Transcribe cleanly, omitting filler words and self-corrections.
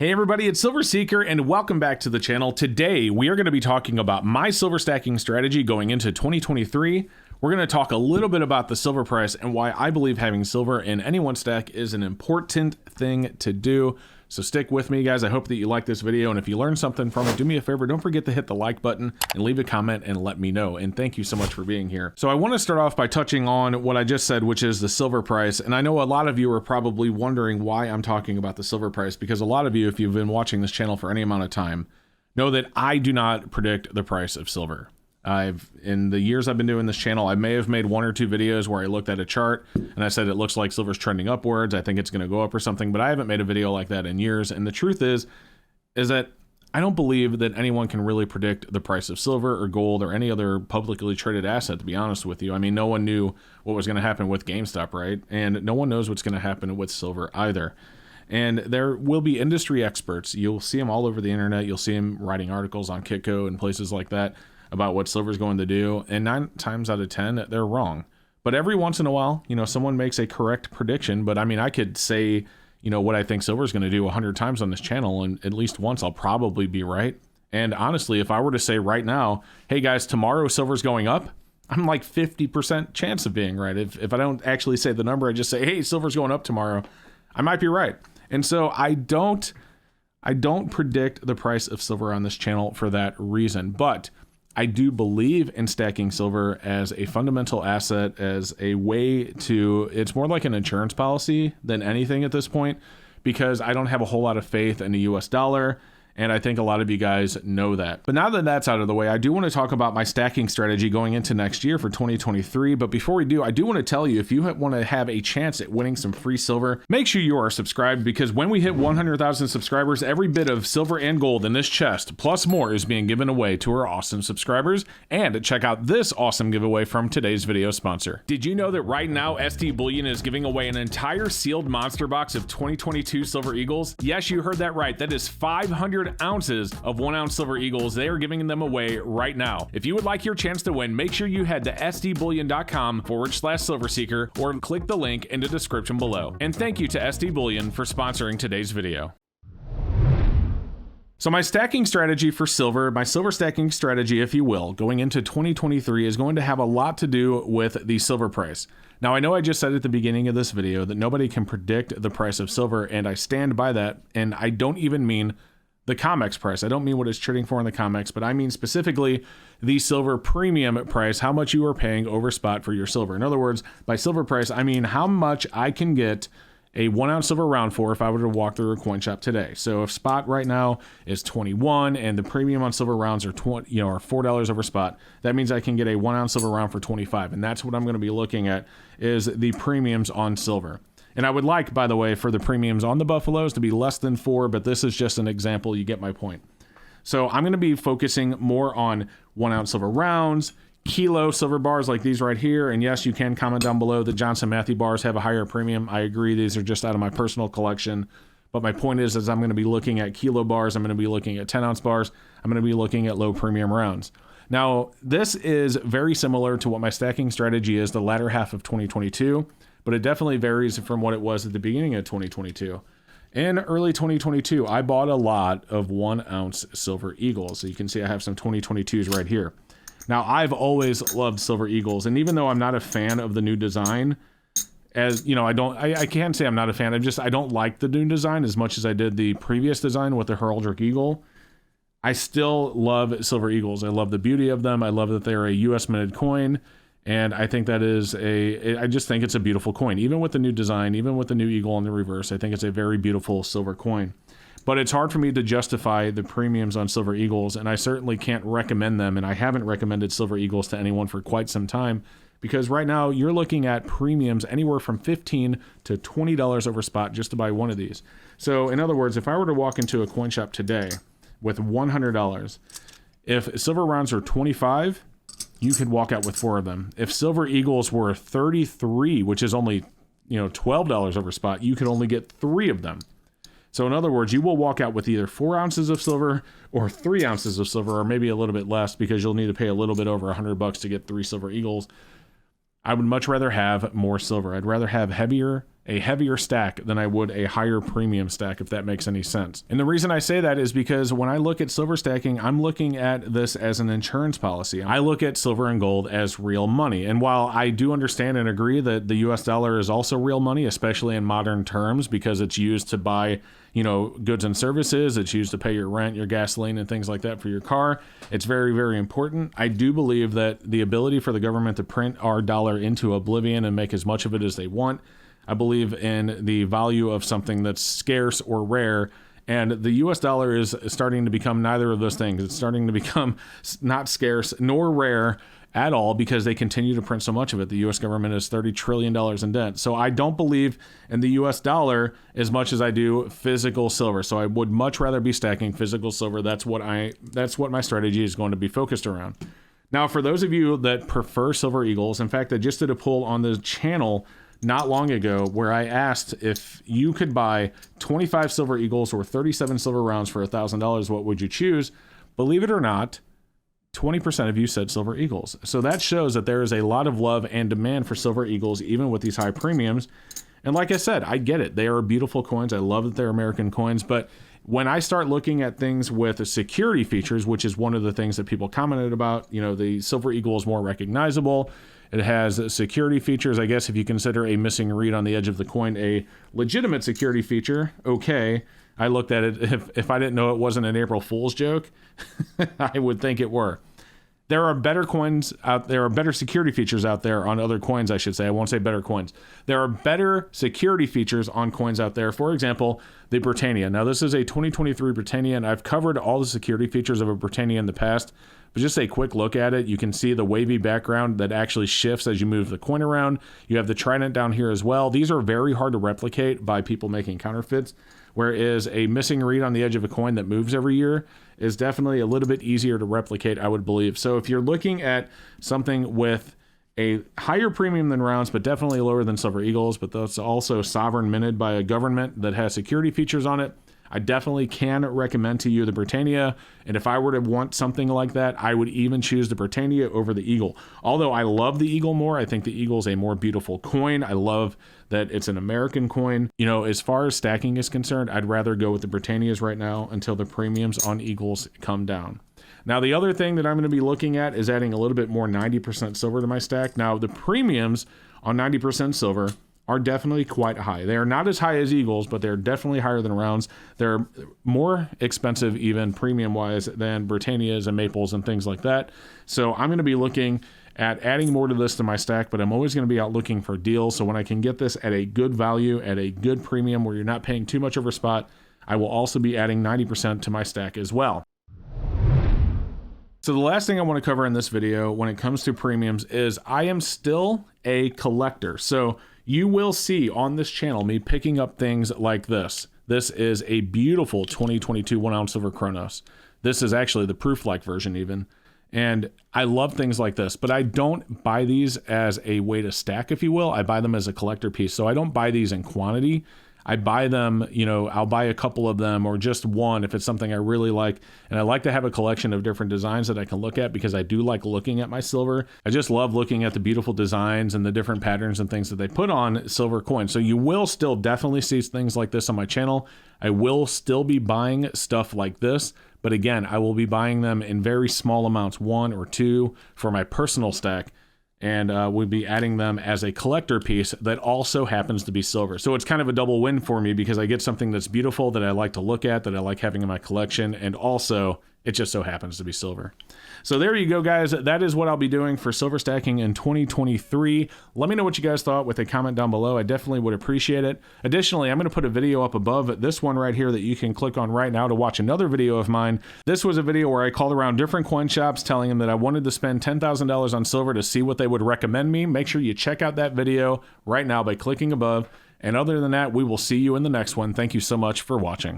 Hey everybody, it's Silver Seeker and welcome back to the channel. Today we are going to be talking about my silver stacking strategy going into 2023. We're going to talk a little bit about the silver price and why I believe having silver in any one stack is an important thing to do. So stick with me, guys. I hope that you like this video, and if you learned something from it, do me a favor, don't forget to hit the like button and leave a comment and let me know. And thank you so much for being here. So I want to start off by touching on what I just said, which is the silver price. And I know a lot of you are probably wondering why I'm talking about the silver price, because a lot of you, if you've been watching this channel for any amount of time, know that I do not predict the price of silver. In the years I've been doing this channel, I may have made one or two videos where I looked at a chart and I said it looks like silver's trending upwards, I think it's going to go up or something, but I haven't made a video like that in years. And the truth is that I don't believe that anyone can really predict the price of silver or gold or any other publicly traded asset, to be honest with you. I mean, no one knew what was going to happen with GameStop, right? And no one knows what's going to happen with silver either. And there will be industry experts. You'll see them all over the internet. You'll see them writing articles on Kitco and places like that about what silver's going to do, and 9 times out of 10 they're wrong. But every once in a while, someone makes a correct prediction. But I mean, I could say what I think silver's going to do 100 times on this channel, and at least once I'll probably be right. And honestly, if I were to say right now, hey guys, tomorrow silver's going up, I'm like 50% chance of being right. If I don't actually say the number, I just say, hey, silver's going up tomorrow, I might be right. And so I don't predict the price of silver on this channel for that reason. But I do believe in stacking silver as a fundamental asset, as a way to, it's more like an insurance policy than anything at this point, because I don't have a whole lot of faith in the US dollar. And I think a lot of you guys know that. But now that that's out of the way, I do want to talk about my stacking strategy going into next year for 2023. But before we do, I do want to tell you, if you want to have a chance at winning some free silver, make sure you are subscribed, because when we hit 100,000 subscribers, every bit of silver and gold in this chest, plus more, is being given away to our awesome subscribers. And check out this awesome giveaway from today's video sponsor. Did you know that right now SD Bullion is giving away an entire sealed monster box of 2022 Silver Eagles? Yes, you heard that right. That is 500 ounces of 1 ounce Silver Eagles. They are giving them away right now. If you would like your chance to win, make sure you head to sdbullion.com/silverseeker or click the link in the description below. And thank you to SD Bullion for sponsoring today's video. So my stacking strategy for silver, my silver stacking strategy, if you will, going into 2023 is going to have a lot to do with the silver price. Now, I know I just said at the beginning of this video that nobody can predict the price of silver, and I stand by that. And I don't even mean the COMEX price. I don't mean what it's trading for in the COMEX, but I mean specifically the silver premium price, how much you are paying over spot for your silver. In other words, by silver price, I mean how much I can get a 1 ounce silver round for if I were to walk through a coin shop today. So if spot right now is 21 and the premium on silver rounds are $4 over spot, that means I can get a 1 ounce silver round for 25. And that's what I'm going to be looking at, is the premiums on silver. And I would like, by the way, for the premiums on the Buffaloes to be less than 4, but this is just an example. You get my point. So I'm going to be focusing more on 1 ounce silver rounds, kilo silver bars like these right here. And yes, you can comment down below that Johnson Matthey bars have a higher premium. I agree. These are just out of my personal collection. But my point is I'm going to be looking at kilo bars. I'm going to be looking at 10 ounce bars. I'm going to be looking at low premium rounds. Now, this is very similar to what my stacking strategy is the latter half of 2022. But it definitely varies from what it was at the beginning of 2022. In early 2022, I bought a lot of 1 ounce Silver Eagles. So you can see I have some 2022s right here. Now, I've always loved Silver Eagles. And even though I'm not a fan of the new design, I can't say I'm not a fan. I don't like the new design as much as I did the previous design with the Heraldic Eagle. I still love Silver Eagles. I love the beauty of them. I love that they're a US minted coin. And I think that is I just think it's a beautiful coin. Even with the new design, even with the new eagle in the reverse, I think it's a very beautiful silver coin. But it's hard for me to justify the premiums on Silver Eagles, and I certainly can't recommend them, and I haven't recommended Silver Eagles to anyone for quite some time, because right now you're looking at premiums anywhere from $15 to $20 over spot just to buy one of these. So in other words, if I were to walk into a coin shop today with $100, if silver rounds are 25, you could walk out with 4 of them. If Silver Eagles were 33, which is only, $12 over spot, you could only get 3 of them. So in other words, you will walk out with either 4 ounces of silver or 3 ounces of silver, or maybe a little bit less, because you'll need to pay a little bit over $100 to get 3 Silver Eagles. I would much rather have more silver. I'd rather have heavier a heavier stack than I would a higher premium stack, if that makes any sense. And the reason I say that is because when I look at silver stacking, I'm looking at this as an insurance policy. I look at silver and gold as real money. And while I do understand and agree that the US dollar is also real money, especially in modern terms, because it's used to buy, you know, goods and services, it's used to pay your rent, your gasoline, and things like that for your car. It's very, very important. I do believe that the ability for the government to print our dollar into oblivion and make as much of it as they want, I believe in the value of something that's scarce or rare, and the US dollar is starting to become neither of those things. It's starting to become not scarce nor rare at all because they continue to print so much of it. The US government is $30 trillion in debt. So I don't believe in the US dollar as much as I do physical silver. So I would much rather be stacking physical silver. That's what my strategy is going to be focused around. Now, for those of you that prefer Silver Eagles, in fact, I just did a poll on the channel not long ago where I asked if you could buy 25 Silver Eagles or 37 silver rounds for $1,000, what would you choose? Believe it or not, 20% of you said Silver Eagles. So that shows that there is a lot of love and demand for Silver Eagles, even with these high premiums. And like I said, I get it. They are beautiful coins. I love that they're American coins. But when I start looking at things with security features, which is one of the things that people commented about, you know, the Silver Eagle is more recognizable. It has security features. I guess if you consider a missing read on the edge of the coin a legitimate security feature, okay. I looked at it. If I didn't know it wasn't an April Fool's joke, I would think it were. There are better coins out there, are better security features out there on other coins, I should say. I won't say better coins. There are better security features on coins out there. For example, the Britannia. Now, this is a 2023 Britannia, and I've covered all the security features of a Britannia in the past. But just a quick look at it, you can see the wavy background that actually shifts as you move the coin around. You have the trident down here as well. These are very hard to replicate by people making counterfeits, whereas a missing read on the edge of a coin that moves every year is definitely a little bit easier to replicate, I would believe. So if you're looking at something with a higher premium than rounds, but definitely lower than Silver Eagles, but that's also sovereign minted by a government that has security features on it, I definitely can recommend to you the Britannia. And if I were to want something like that, I would even choose the Britannia over the Eagle. Although I love the Eagle more, I think the Eagle is a more beautiful coin. I love that it's an American coin. You know, as far as stacking is concerned, I'd rather go with the Britannias right now until the premiums on Eagles come down. Now, the other thing that I'm going to be looking at is adding a little bit more 90% silver to my stack. Now, the premiums on 90% silver are definitely quite high. They are not as high as Eagles, but they're definitely higher than rounds. They're more expensive, even premium-wise, than Britannias and Maples and things like that. So I'm going to be looking at adding more to this to my stack, but I'm always going to be out looking for deals. So when I can get this at a good value, at a good premium where you're not paying too much over spot, I will also be adding 90% to my stack as well. So the last thing I want to cover in this video when it comes to premiums is I am still a collector. So you will see on this channel me picking up things like this. This is a beautiful 2022 1 ounce silver Chronos. This is actually the proof-like version even. And I love things like this, but I don't buy these as a way to stack, if you will. I buy them as a collector piece. So I don't buy these in quantity. I buy them, you know, I'll buy a couple of them or just one if it's something I really like. And I like to have a collection of different designs that I can look at because I do like looking at my silver. I just love looking at the beautiful designs and the different patterns and things that they put on silver coins. So you will still definitely see things like this on my channel. I will still be buying stuff like this. But again, I will be buying them in very small amounts, 1 or 2 for my personal stack. And we'll be adding them as a collector piece that also happens to be silver. So it's kind of a double win for me because I get something that's beautiful that I like to look at, that I like having in my collection, and also it just so happens to be silver. So there you go, guys. That is what I'll be doing for silver stacking in 2023. Let me know what you guys thought with a comment down below. I definitely would appreciate it. Additionally, I'm going to put a video up above this one right here that you can click on right now to watch another video of mine. This was a video where I called around different coin shops telling them that I wanted to spend $10,000 on silver to see what they would recommend me. Make sure you check out that video right now by clicking above. And other than that, we will see you in the next one. Thank you so much for watching.